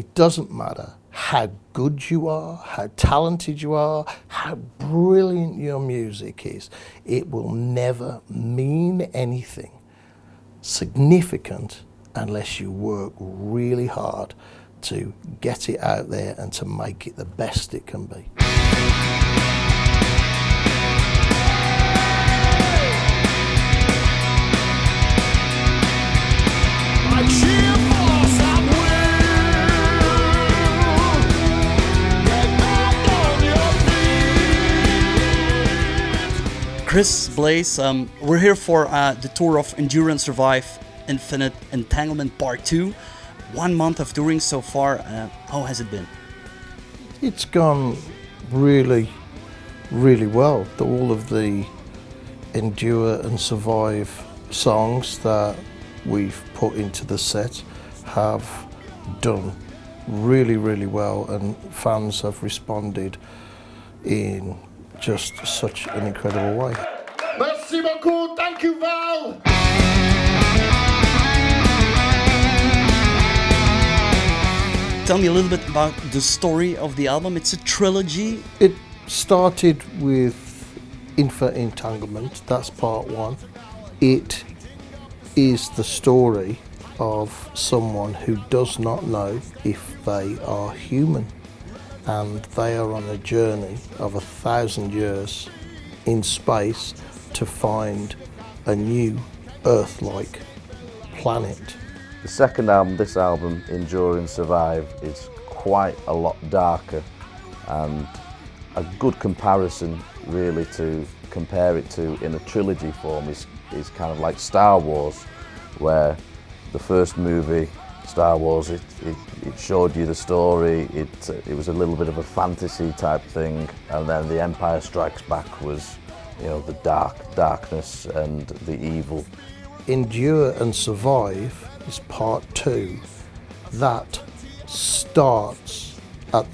it doesn't matter how good you are, how talented you are, how brilliant your music is. It will never mean anything significant unless you work really hard to get it out there and to make it the best it can be. Chris, Blaze, we're here for the tour of Endure and Survive Infinite Entanglement Part 2. 1 month of touring so far. How has it been? It's gone really, really well. All of the Endure and Survive songs that we've put into the set have done really, really well, and fans have responded in just such an incredible way. Merci beaucoup, thank you, Val. Tell me a little bit about the story of the album. It's a trilogy. It started with Entanglement, that's part 1. It is the story of someone who does not know if they are human, and they are on a journey of 1,000 years in space to find a new Earth-like planet. The second album, this album, Endure and Survive, is quite a lot darker, and a good comparison really to compare it to in a trilogy form is kind of like Star Wars, where the first movie, Star Wars, it showed you the story, it was a little bit of a fantasy type thing, and then The Empire Strikes Back was, you know, the darkness and the evil. Endure and Survive is part 2. That starts at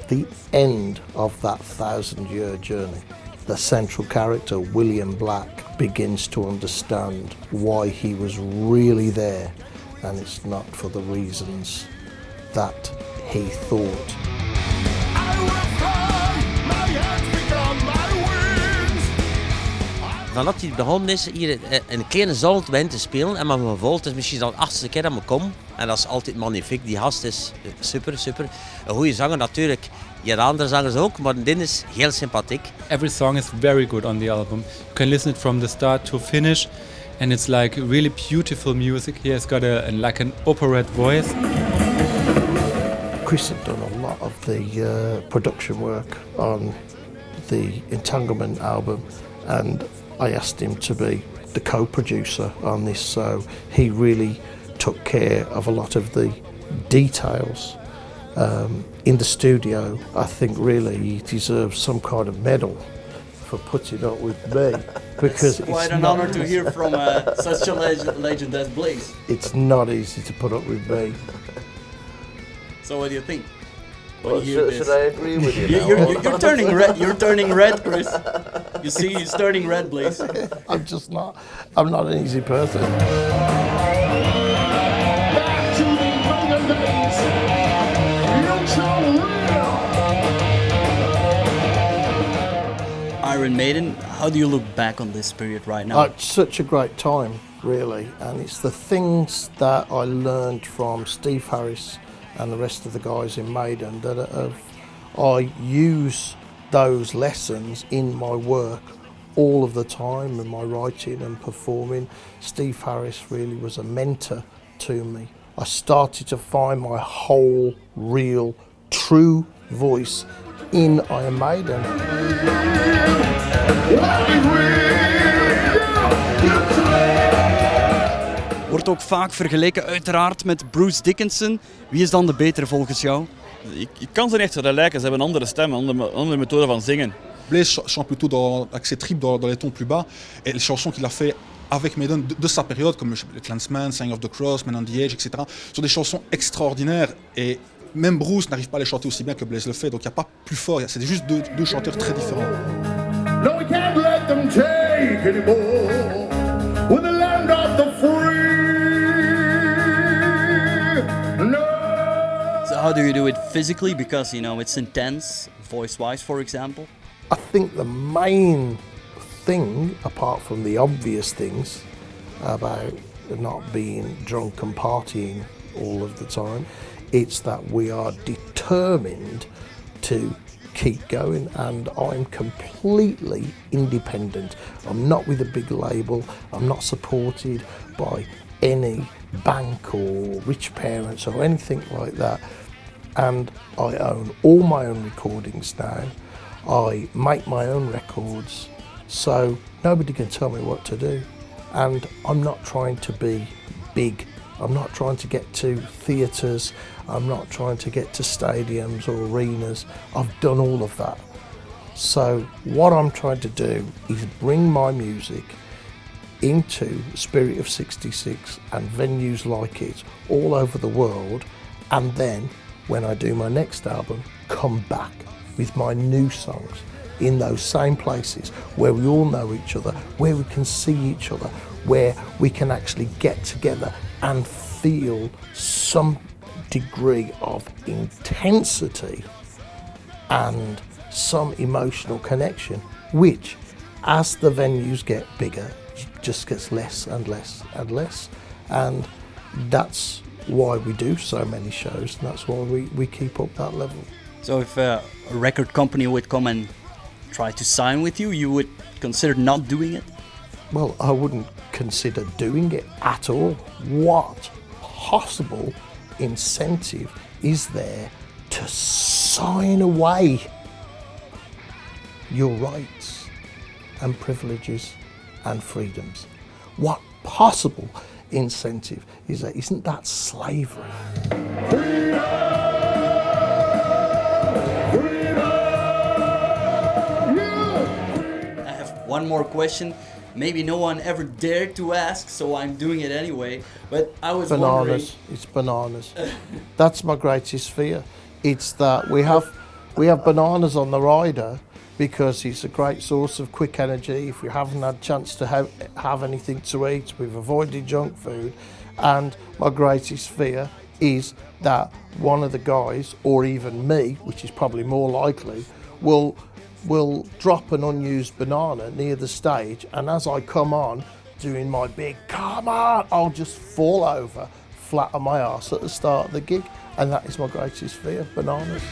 the end of that 1,000-year journey. The central character, William Black, begins to understand why he was really there, and it's not for the reasons that he thought. Vanaf hij begonnen is hier een kleine zaal te te spelen en maar gevolgd. Het is misschien al de 8e keer dat we komen. En dat is altijd magnifiek. Die gast is super, super. Een goede zanger natuurlijk. Ja, de andere zangers ook, maar dit is heel sympathiek. Every song is very good on the album. You can listen it from the start to finish. And it's like really beautiful music. He has got like an operette voice. Chris had done a lot of the production work on the Entanglement album, and I asked him to be the co-producer on this, so he really took care of a lot of the details. In the studio, I think really he deserves some kind of medal for putting up with me, because it's quite an honor to hear from such a legend as Blaze. It's not easy to put up with me. So what do you think? Well, should I agree with you now? You're turning red. You're turning red, Chris. You see, he's turning red, Blaze. I'm not an easy person. Back to the golden days. Iron Maiden, how do you look back on this period right now? It's such a great time, really, and it's the things that I learned from Steve Harris and the rest of the guys in Maiden that I use those lessons in my work all of the time, in my writing and performing. Steve Harris really was a mentor to me. I started to find my whole, real, true voice in Iron Maiden. Wordt ook vaak vergeleken uiteraard met Bruce Dickinson. Wie is dan de betere volgens jou? Je kan ze niet vergelijken, ze hebben een andere stem, een andere methode van zingen. Blaze chante plutôt dans accès triple dans les tons plus bas, et les chansons qu'il a fait avec Maiden de sa période, comme le Clansman, Sign of the Cross, Man on the Edge, etc., sont des chansons extraordinaires, et même Bruce n'arrive pas à les chanter aussi bien que Blaze le fait, donc il n'y a pas plus fort, c'est juste deux chanteurs très différents. No, we can't let them take anymore. We're the land of the free. No. So how how do you do it physically? Because, you know, it's intense, voice-wise, for example. I think the main thing, apart from the obvious things about not being drunk and partying all of the time, it's that we are determined to keep going, and I'm completely independent. I'm not with a big label, I'm not supported by any bank or rich parents or anything like that, and I own all my own recordings now. I make my own records, so nobody can tell me what to do, and I'm not trying to be big. I'm not trying to get to theatres, I'm not trying to get to stadiums or arenas. I've done all of that. So what I'm trying to do is bring my music into Spirit of 66 and venues like it all over the world, and then when I do my next album, come back with my new songs in those same places where we all know each other, where we can see each other, where we can actually get together and feel some degree of intensity and some emotional connection, which, as the venues get bigger, just gets less and less and less. And that's why we do so many shows, and that's why we keep up that level. So if a record company would come and try to sign with you, you would consider not doing it? Well, I wouldn't consider doing it at all. What possible incentive is there to sign away your rights and privileges and freedoms? What possible incentive is there? Isn't that slavery? I have one more question. Maybe no one ever dared to ask, so I'm doing it anyway. But I was wondering... Bananas. It's bananas. That's my greatest fear. It's that we have bananas on the rider because it's a great source of quick energy. If we haven't had a chance to have anything to eat, we've avoided junk food. And my greatest fear is that one of the guys, or even me, which is probably more likely, will drop an unused banana near the stage, and as I come on doing my big come on, I'll just fall over flat on my arse at the start of the gig, and that is my greatest fear, bananas.